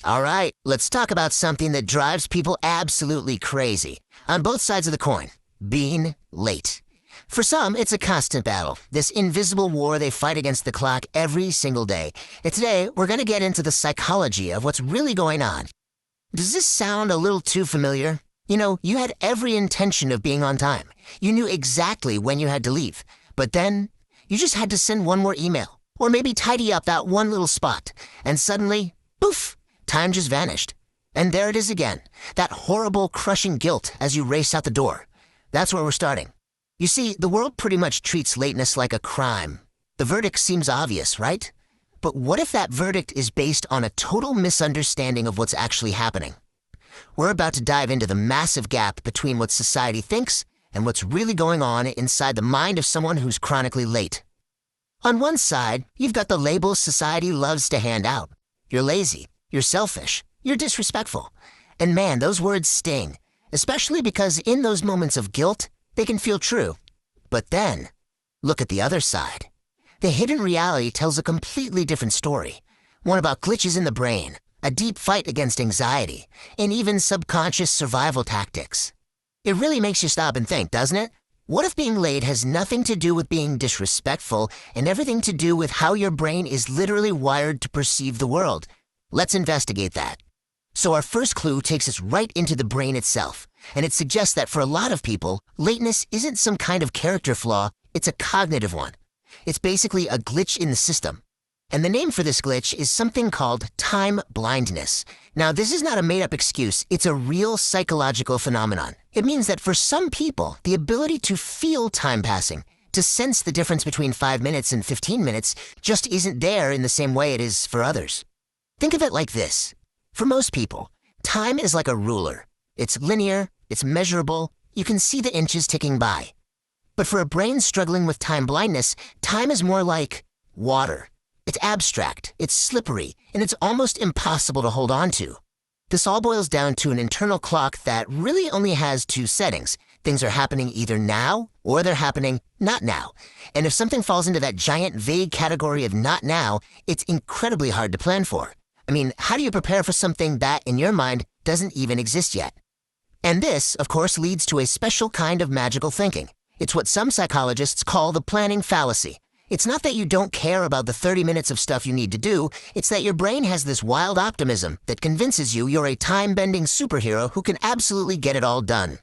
All right, let's talk about something that drives people absolutely crazy. On both sides of the coin, being late. For some, it's a constant battle, this invisible war they fight against the clock every single day. And today, we're going to get into the psychology of what's really going on. Does this sound a little too familiar? You know, you had every intention of being on time. You knew exactly when you had to leave. But then, you just had to send one more email, or maybe tidy up that one little spot. And suddenly, poof, time just vanished. And there it is again, that horrible, crushing guilt as you race out the door. That's where we're starting. You see, the world pretty much treats lateness like a crime. The verdict seems obvious, right? But what if that verdict is based on a total misunderstanding of what's actually happening? We're about to dive into the massive gap between what society thinks and what's really going on inside the mind of someone who's chronically late. On one side, you've got the labels society loves to hand out. You're lazy, you're selfish, you're disrespectful. And man, those words sting, especially because in those moments of guilt, they can feel true. But then, look at the other side. The hidden reality tells a completely different story. One about glitches in the brain, a deep fight against anxiety, and even subconscious survival tactics. It really makes you stop and think, doesn't it? What if being late has nothing to do with being disrespectful and everything to do with how your brain is literally wired to perceive the world? Let's investigate that. So our first clue takes us right into the brain itself, and it suggests that for a lot of people, lateness isn't some kind of character flaw, it's a cognitive one. It's basically a glitch in the system. And the name for this glitch is something called time blindness. Now, this is not a made-up excuse, it's a real psychological phenomenon. It means that for some people, the ability to feel time passing, to sense the difference between 5 minutes and 15 minutes, just isn't there in the same way it is for others. Think of it like this. For most people, time is like a ruler. It's linear, it's measurable, you can see the inches ticking by. But for a brain struggling with time blindness, time is more like water. It's abstract, it's slippery, and it's almost impossible to hold on to. This all boils down to an internal clock that really only has two settings. Things are happening either now, or they're happening not now. And if something falls into that giant vague category of not now, it's incredibly hard to plan for. I mean, how do you prepare for something that, in your mind, doesn't even exist yet? And this, of course, leads to a special kind of magical thinking. It's what some psychologists call the planning fallacy. It's not that you don't care about the 30 minutes of stuff you need to do, it's that your brain has this wild optimism that convinces you you're a time-bending superhero who can absolutely get it all done.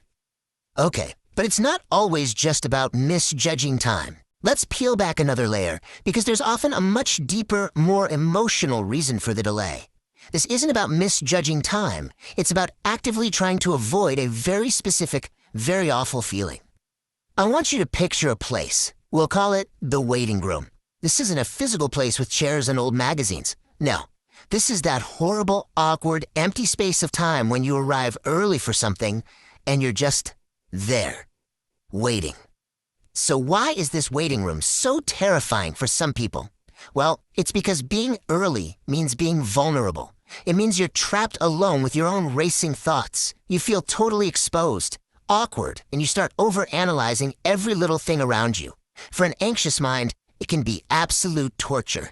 Okay, but it's not always just about misjudging time. Let's peel back another layer, because there's often a much deeper, more emotional reason for the delay. This isn't about misjudging time. It's about actively trying to avoid a very specific, very awful feeling. I want you to picture a place. We'll call it the waiting room. This isn't a physical place with chairs and old magazines. No, this is that horrible, awkward, empty space of time when you arrive early for something and you're just there, waiting. So why is this waiting room so terrifying for some people? Well, it's because being early means being vulnerable. It means you're trapped alone with your own racing thoughts. You feel totally exposed, awkward, and you start overanalyzing every little thing around you. For an anxious mind, it can be absolute torture.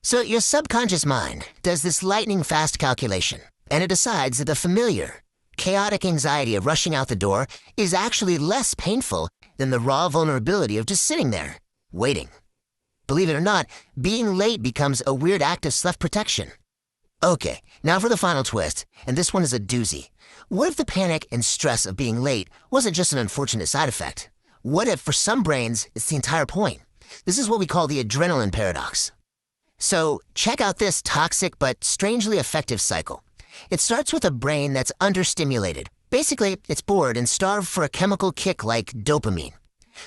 So your subconscious mind does this lightning-fast calculation, and it decides that the familiar, chaotic anxiety of rushing out the door is actually less painful than the raw vulnerability of just sitting there, waiting. Believe it or not, being late becomes a weird act of self-protection. Okay, now for the final twist, and this one is a doozy. What if the panic and stress of being late wasn't just an unfortunate side effect? What if, for some brains, it's the entire point? This is what we call the adrenaline paradox. So, check out this toxic but strangely effective cycle. It starts with a brain that's understimulated. Basically, it's bored and starved for a chemical kick like dopamine.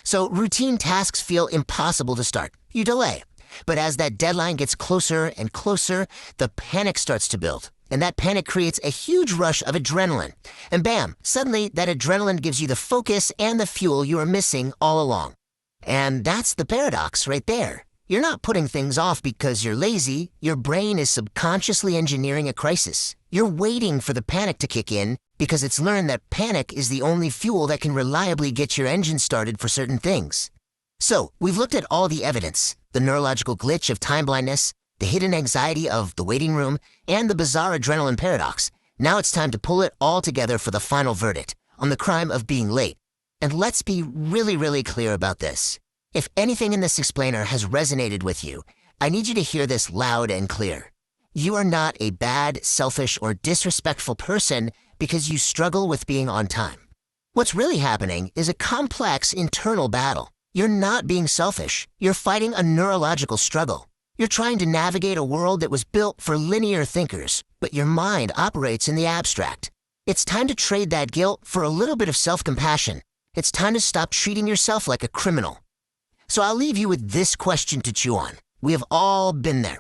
So, routine tasks feel impossible to start. You delay. But as that deadline gets closer and closer, the panic starts to build. And that panic creates a huge rush of adrenaline. And bam, suddenly that adrenaline gives you the focus and the fuel you were missing all along. And that's the paradox right there. You're not putting things off because you're lazy. Your brain is subconsciously engineering a crisis. You're waiting for the panic to kick in because it's learned that panic is the only fuel that can reliably get your engine started for certain things. So, we've looked at all the evidence, the neurological glitch of time blindness, the hidden anxiety of the waiting room, and the bizarre adrenaline paradox. Now it's time to pull it all together for the final verdict on the crime of being late. And let's be really clear about this. If anything in this explainer has resonated with you, I need you to hear this loud and clear. You are not a bad, selfish, or disrespectful person because you struggle with being on time. What's really happening is a complex internal battle. You're not being selfish. You're fighting a neurological struggle. You're trying to navigate a world that was built for linear thinkers, but your mind operates in the abstract. It's time to trade that guilt for a little bit of self-compassion. It's time to stop treating yourself like a criminal. So I'll leave you with this question to chew on. We have all been there.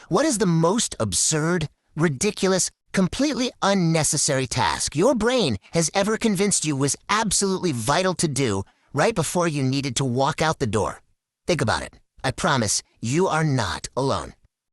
What is the most absurd, ridiculous, completely unnecessary task your brain has ever convinced you was absolutely vital to do right before you needed to walk out the door? Think about it. I promise you are not alone.